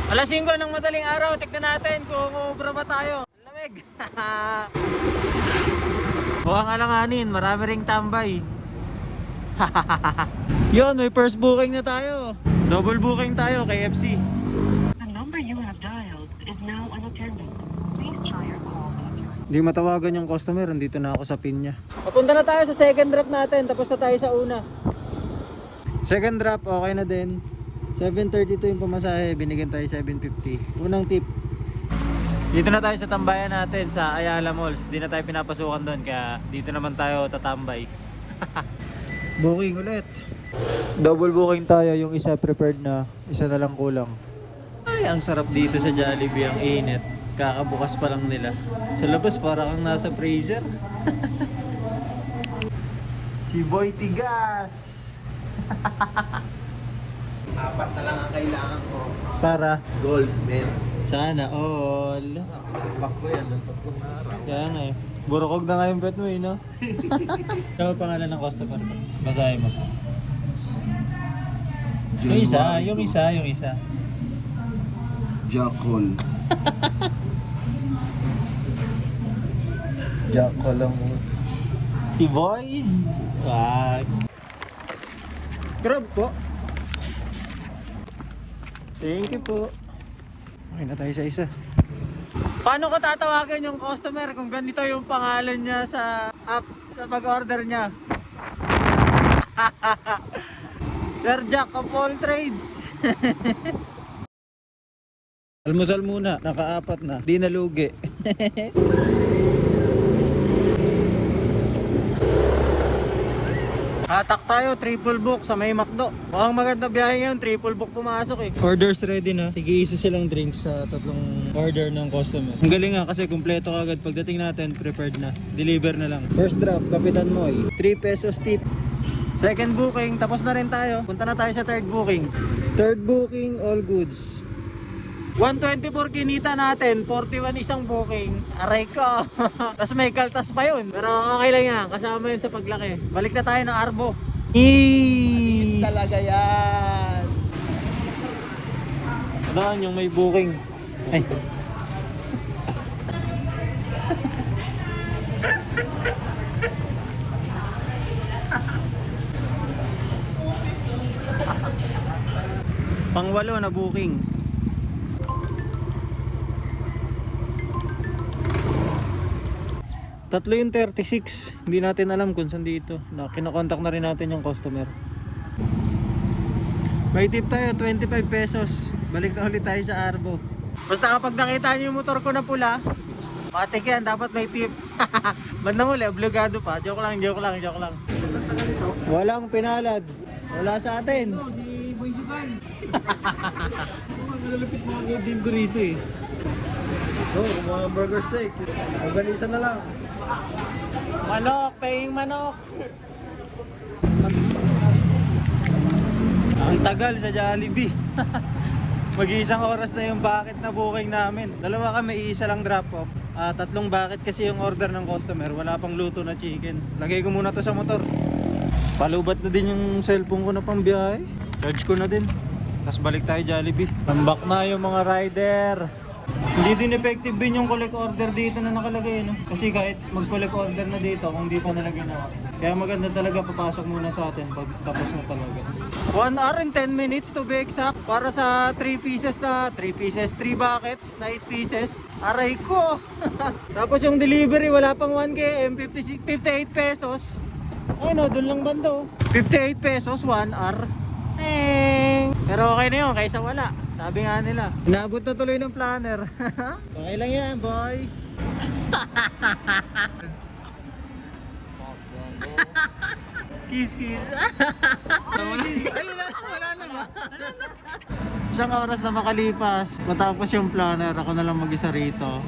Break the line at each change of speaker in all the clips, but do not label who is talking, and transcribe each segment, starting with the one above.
Alas 5 ng madaling araw, tignan natin kung uubra ba tayo. Lamig. Mukhang alanganin, marami ring tambay. Yun, may first booking na tayo. Double booking tayo, KFC.
The number you have dialed is now unattended. Please try your call later.
Hindi matawagan yung customer, andito na ako sa pin niya. Papunta na tayo sa second drop natin, tapos na tayo sa una. Second drop, okay na din. 7.32 yung pamasahe, binigyan tayo 7.50. Unang tip. Dito na tayo sa tambayan natin sa Ayala Malls. Di na tayo pinapasukan doon, kaya dito naman tayo tatambay. Booking ulit. Double booking tayo, yung isa prepared na, isa na lang kulang. Ay, ang sarap dito sa Jollibee, ang init. Kakabukas pa lang nila. Sa labas parang kang nasa freezer. Si Boy Tigas.
Apat na lang ang kailangan ko.
Para
Gold, men.
sana all.
Pinakbak ko yan ng 3 araw.
Kaya nga eh. Burukog na nga yung pet mo eh, no? Ano ang pangalan ng customer ko? Basahin mo. Yung isa.
Jackal. Jackal lang mo.
Si Boy. Wag. Grab po. Thank you po. Okay na tayo sa isa. Paano ko tatawagan yung customer kung ganito yung pangalan niya sa app sa pag-order niya? Sir Jack of all trades. Almusal muna, naka-4 na. Di nalugi. Hatak tayo, triple book sa may McDo. Mukhang maganda biyahe ngayon, triple book pumasok eh. Orders ready na. Tig-iisa silang drinks sa tatlong order ng customer. Ang galing nga kasi kumpleto kagad. Pagdating natin, prepared na. Deliver na lang. First drop, Kapitan Moy. 3 pesos tip. Second booking, tapos na rin tayo. Punta na tayo sa third booking. Third booking, all goods. 124 kinita natin, 41 isang booking. Aray ko. Tapos may kaltas pa yun. Pero okay lang yan, kasama yun sa paglaki. Balik na tayo ng Arbo.
Is talaga yan.
Saan yung may booking? Ay. Pang-8 na booking. Tatlo yung 36. Hindi natin alam kung saan dito. Kinokontak na rin natin yung customer. May tip tayo, 25 pesos. Balik na ulit tayo sa Arbo. Basta kapag nakita nyo yung motor ko na pula, matik yan, dapat may tip. Bandang uli, obligado pa. Joke lang. Walang pinalad. Wala sa atin. Si Boy Siban. Malalapit mga gawin ko rito eh.
Mga burger steak. Organisa na lang.
Manok, paying manok. Ang tagal sa Jollibee. Mag-iisang oras na yung bucket na booking namin. Dalawa kami, isa lang drop off. 3 bucket kasi yung order ng customer. Wala pang luto na chicken. Lagay ko muna to sa motor. Palubat na din yung cellphone ko na pang biyahe. Charge ko na din. Tapos balik tayo Jollibee. Tambak na yung mga rider. Hindi din effective din yung collect order dito na nakalagay, no? Kasi kahit mag-collect order na dito kung hindi pa nila ginawa. Kaya maganda talaga papasok muna sa atin pag tapos na talaga. 1 hour and 10 minutes to be exact para sa 3 buckets na 8 pieces. Aray ko! Tapos yung delivery wala pang 1 km, 58 pesos. Ay no, dun lang bando. 58 pesos, 1 hour. Pero okay na yun, kaysa wala. Sabi nga nila, inabot na tuloy ng planner. Okay lang yan, boy. Kiss. Ay, wala na ba? Isang oras na makalipas, matapos yung planner, ako na lang mag-isa rito.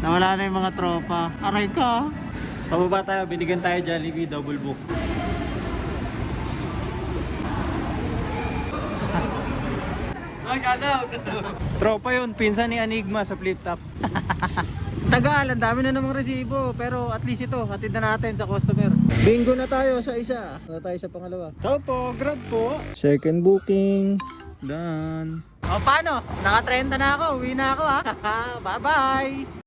Nawala na yung mga tropa. Aray ka. Pababa tayo, binigyan tayo Jollibee, double book. Tropa yun, pinsan ni Enigma sa flip top. Tagal, ang dami na namang resibo. Pero at least ito, hatid na natin sa customer. Bingo na tayo sa isa. Na tayo sa pangalawa. Tao po, grab po. Second booking. Done. O paano? Naka-30 na ako. Uwi na ako ha. Bye-bye!